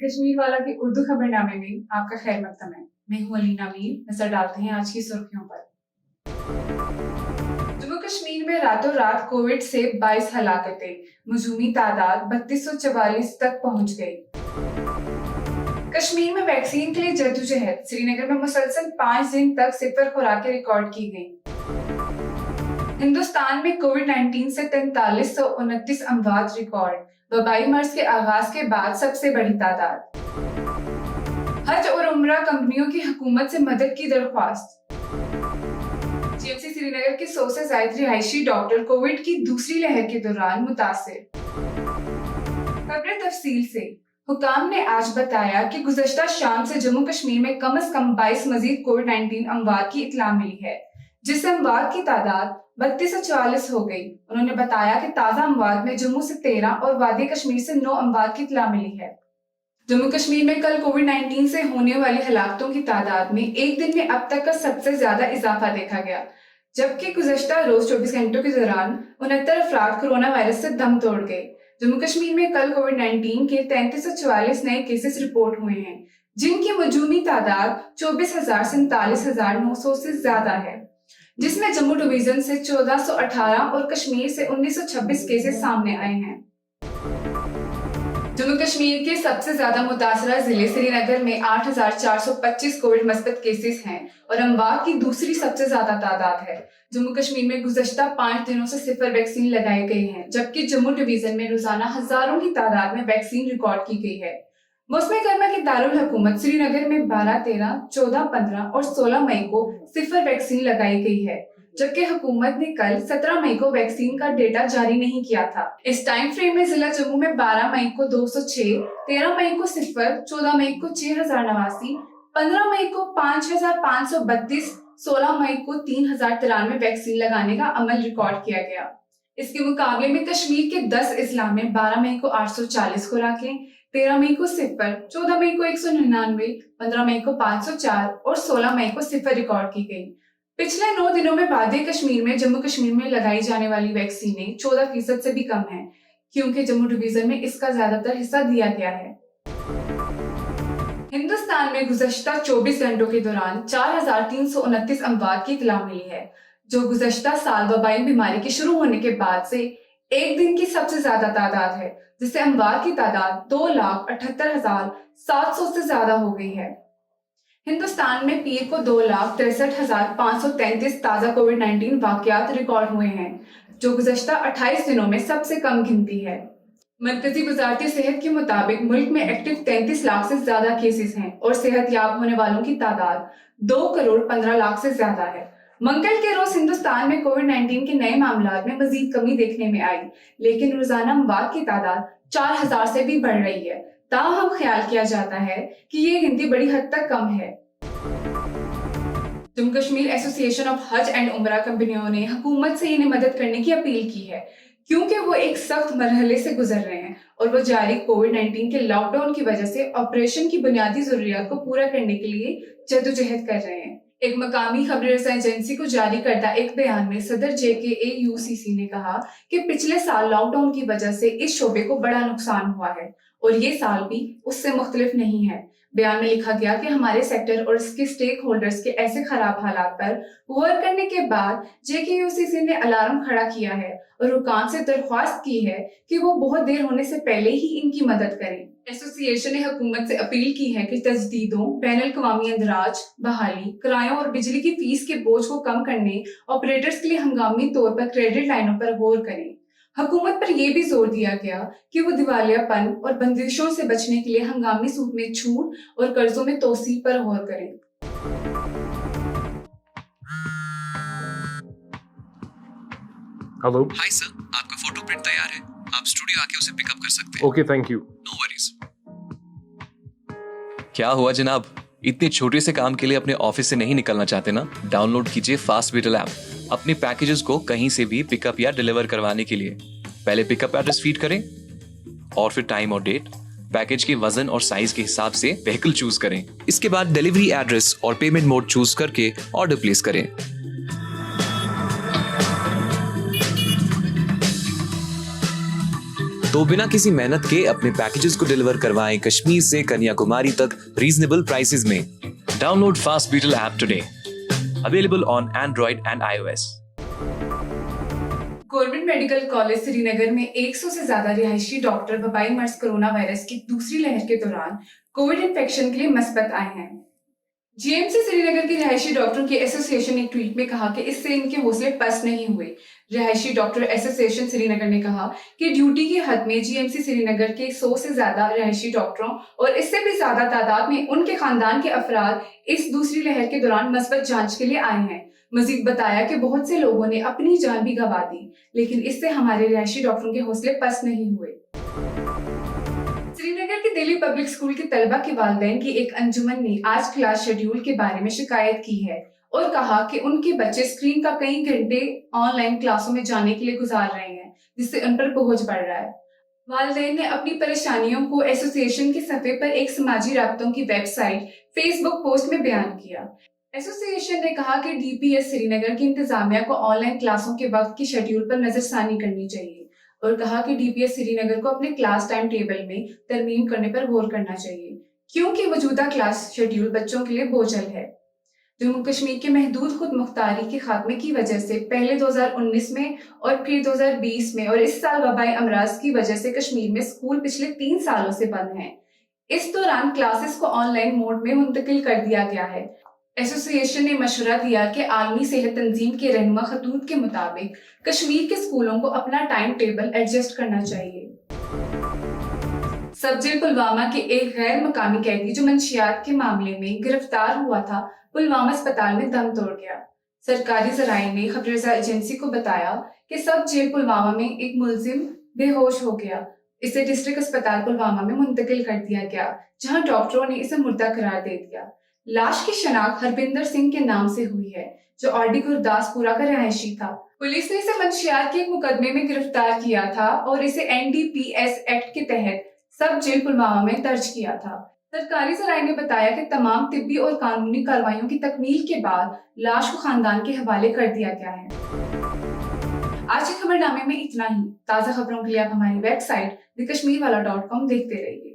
कश्मीर वाला के उर्दू खबरनामे में आपका खैर मकदम है। मैं हूं अलीना मीर। नजर डालते हैं आज की सुर्खियों पर। जम्मू कश्मीर में रातों रात कोविड से 22 हलाकतें, मजूमी तादाद 3244 तक पहुंच गई। कश्मीर में वैक्सीन के लिए जद्दोजहद, श्रीनगर में मुसलसल 5 दिन तक 0 खुराकें रिकॉर्ड की गई। हिंदुस्तान में कोविड-19 से 4329 अमवात रिकॉर्ड, वबाई मर्ज के आगाज के बाद सबसे बड़ी तादाद। हज और उम्रा कंपनियों की हुकूमत से मदद की दरख्वास्त। जीएमसी श्रीनगर के 100 से ज्यादा रिहायशी डॉक्टर कोविड की दूसरी लहर के दौरान मुतासिर। खबरें तफसील से। हुकाम ने आज बताया कि गुज़श्ता शाम से जम्मू कश्मीर में कम से कम 22 मजीद कोविड-19 अमवात की इत्तला मिली है, जिससे अमवात की तादाद 3244 हो गई। उन्होंने बताया कि ताज़ा अमवात में जम्मू से 13 और वादी कश्मीर से 9 अमवात की इत्तला मिली है। जम्मू कश्मीर में कल कोविड-19 से होने वाली हलाकतों की तादाद में एक दिन में अब तक का सबसे ज्यादा इजाफा देखा गया, जबकि गुज़श्ता रोज 24 घंटों के दौरान 69 अफराद कोरोना वायरस से दम तोड़ गए। जम्मू कश्मीर में कल कोविड-19 के 3344 नए केसेस रिपोर्ट हुए हैं, जिनकी मजूमी तादाद 24,000 से 39,900 से ज्यादा है, जिसमें जम्मू डिवीजन से 1418 और कश्मीर से 1926 केसेस सामने आए हैं। जम्मू कश्मीर के सबसे ज्यादा मुतासरा जिले श्रीनगर में 8,425 कोविड मस्बत केसेस हैं और अमवात की दूसरी सबसे ज्यादा तादाद है। जम्मू कश्मीर में गुज़श्ता 5 दिनों से 0 वैक्सीन लगाई गई है, जबकि जम्मू डिवीजन में रोजाना हजारों की तादाद में वैक्सीन रिकॉर्ड की गई है। मौसम गर्मा की दारुल हुकूमत श्रीनगर में 12, 13, 14, 15 और 16 मई को 0 वैक्सीन लगाई गई है, जबकि हुकूमत ने कल 17 मई को वैक्सीन का डेटा जारी नहीं किया था। इस टाइम फ्रेम में जिला जम्मू में 12 मई को 206, 13 मई को 0, 14 मई को 6089, 15 मई को 5532, 16 मई को 3093 वैक्सीन लगाने का अमल रिकॉर्ड किया गया। इसके मुकाबले में कश्मीर के 10 अजला में 12 मई को 840 खुराकें, 13 मई को 0, 14 मई को 199, 15 मई को 504 और 16 मई को 0 रिकॉर्ड की गई। पिछले 9 दिनों में वादी कश्मीर में जम्मू कश्मीर में लगाई जाने वाली वैक्सीनें 14% से भी कम हैं, क्योंकि जम्मू डिवीजन में इसका ज्यादातर हिस्सा दिया गया है। हिंदुस्तान में गुज़श्ता 24 घंटों के दौरान 4,329 अमवात की इत्तला मिली है, जो गुज़श्ता साल वबाई बीमारी के शुरू होने के बाद से एक दिन की सबसे ज्यादा तादाद है, जिससे अमवात की तादाद 2,78,700 से ज्यादा हो गई है। हिंदुस्तान में पीर को 2,63,533 ताज़ा कोविड-19 वाकयात रिकॉर्ड हुए हैं, जो गुज़श्ता 28 दिनों में सबसे कम गिनती है। मरकजी वजारत सेहत के मुताबिक मुल्क में एक्टिव 33 लाख से ज्यादा केसेस हैं और सेहत याब होने वालों की तादाद 2,15,00,000 से ज्यादा है। मंगल के रोज हिंदुस्तान में कोविड-19 के नए मामलात में मजीद कमी देखने में आई, लेकिन रोजाना अमवात की तादाद 4,000 से भी बढ़ रही है। ताहम ख्याल किया जाता है कि ये गिनती बड़ी हद तक कम है। जम्मू कश्मीर एसोसिएशन ऑफ हज एंड उम्रा कंपनियों ने हुकूमत से इन्हें मदद करने की अपील की है, क्योंकि वो एक सख्त मरहले से गुजर रहे हैं और वो जारी कोविड-19 के लॉकडाउन की वजह से ऑपरेशन की बुनियादी जरूरियात को पूरा करने के लिए जद्दोजहद कर रहे हैं। एक मकामी खबर रसा एजेंसी को जारी करदा एक बयान में सदर JKAUCC ने कहा कि पिछले साल लॉकडाउन की वजह से इस शोबे को बड़ा नुकसान हुआ है और ये साल भी उससे मुख्तलिफ नहीं है। बयान में लिखा गया कि हमारे सेक्टर और इसके स्टेक होल्डर्स के ऐसे खराब हालात पर गौर करने के बाद JKUCC ने अलार्म खड़ा किया है और हुकाम से दरख्वास्त की है कि वो बहुत देर होने से पहले ही इनकी मदद करें। एसोसिएशन ने हुकूमत से अपील की है कि तजदीदों, बैनुल-अक़वामी अंदराज, बहाली, किरायों और बिजली की फीस के बोझ को कम करने ऑपरेटर्स के लिए हंगामी तौर पर क्रेडिट लाइनों पर गौर करें। हुकूमत पर यह भी जोर दिया गया कि वो दिवालियापन और बंदिशों से बचने के लिए हंगामी सूद में छूट और कर्जों में तोसी पर गौर करें। हेलो। हाय सर, आपका फोटो प्रिंट तैयार है, आप स्टूडियो आके उसे पिकअप कर सकते हैं। Okay, thank you. No worries. क्या हुआ जनाब, इतने छोटे से काम के लिए अपने ऑफिस से नहीं निकलना चाहते ना? डाउनलोड कीजिए फास्ट विटल ऐप अपने पैकेजेस को कहीं से भी पिकअप या डिलीवर करवाने के लिए। पहले पिकअप एड्रेस फीड करें और फिर टाइम और डेट, पैकेज के वजन और साइज के हिसाब से व्हीकल चूज करें। इसके बाद डिलीवरी एड्रेस और पेमेंट मोड चूज करके ऑर्डर प्लेस करें। تو بنا کسی محنت کے اپنے پیکیجز کو ڈیلیور کروائیں کشمیر سے کنیا کماری تک ریزنیبل پرائسز میں. Download fast battle app today. Available on android and I O S. Government medical college Srinagar میں 100 سے زیادہ رہائشی ڈاکٹر وبائی مرض کرونا وائرس کی دوسری لہر کے دوران کووڈ انفیکشن کے لیے مثبت آئے ہیں. جی ایم سی سری نگر کی رہائشی ڈاکٹروں کی ایسوسی ایشن نے ایک ٹویٹ میں کہا کہ اس سے ان کے حوصلے پست نہیں ہوئے. رہائشی ڈاکٹر ایسوسی ایشن سری نگر نے کہا کہ ڈیوٹی کی حد میں جی ایم سی سری نگر کے 100 سے زیادہ رہائشی ڈاکٹروں اور اس سے بھی زیادہ تعداد میں ان کے خاندان کے افراد اس دوسری لہر کے دوران مثبت جانچ کے لیے آئے ہیں. مزید بتایا کہ بہت سے لوگوں نے اپنی جان بھی گنوا دی لیکن اس سے ہمارے رہائشی ڈاکٹروں کے حوصلے پست نہیں ہوئے. سری نگر کے دہلی پبلک اسکول کے طلبہ کے والدین کی ایک انجمن نے آج کلاس شیڈیول کے بارے میں شکایت کی ہے اور کہا کہ ان کے بچے اسکرین کا کئی گھنٹے آن لائن کلاسوں میں جانے کے لیے گزار رہے ہیں جس سے ان پر بوجھ بڑھ رہا ہے. والدین نے اپنی پریشانیوں کو ایسوسی ایشن کے صفحے پر ایک سماجی رابطوں کی ویب سائٹ فیس بک پوسٹ میں بیان کیا. ایسوسی ایشن نے کہا کہ ڈی پی ایس سری نگر کی انتظامیہ کو آن لائن کلاسوں کے وقت کی شیڈیول پر نظر ثانی کرنی چاہیے اور کہا کہ ڈی پی ایس سری نگر کو اپنے کلاس ٹائم ٹیبل میں ترمیم کرنے پر غور کرنا چاہیے کیونکہ موجودہ کلاس شیڈیول بچوں کے لیے بوجھل ہے. جموں کشمیر کے محدود خود مختاری کے خاتمے کی وجہ سے پہلے 2019 میں اور پھر 2020 میں اور اس سال وبائی امراض کی وجہ سے کشمیر میں اسکول پچھلے 3 سالوں سے بند ہیں. اس دوران کلاسز کو آن لائن موڈ میں منتقل کر دیا گیا ہے. ایسوسی ایشن نے مشورہ دیا کہ عالمی صحت تنظیم کے رہنما خطوط کے مطابق کشمیر کے اسکولوں کو اپنا ٹائم ٹیبل ایڈجسٹ کرنا چاہیے. سب جیل پلوامہ کے ایک غیر مقامی قیدی جو منشیات کے معاملے میں گرفتار ہوا تھا پلوامہ اسپتال میں دم توڑ گیا. سرکاری ذرائع نے خبر رساں ایجنسی کو بتایا کہ سب جیل پلوامہ میں ایک ملزم بے ہوش ہو گیا. اسے ڈسٹرکٹ اسپتال پلوامہ میں منتقل کر دیا گیا جہاں ڈاکٹروں نے اسے مردہ قرار دے دیا. لاش کی شناخت ہربندر سنگھ کے نام سے ہوئی ہے جو آرڈی گرداس پورا کا رہائشی تھا. پولیس نے اسے منشیات کے ایک مقدمے میں گرفتار کیا تھا اور اسے N D P S act کے تحت سب جیل پلوامہ میں درج کیا تھا. سرکاری ذرائع نے بتایا کہ تمام طبی اور قانونی کارروائیوں کی تکمیل کے بعد لاش کو خاندان کے حوالے کر دیا گیا ہے. آج کے خبر نامے میں اتنا ہی. تازہ خبروں کے لیے آپ ہماری ویب سائٹ thekashmirwala.com دیکھتے رہیے.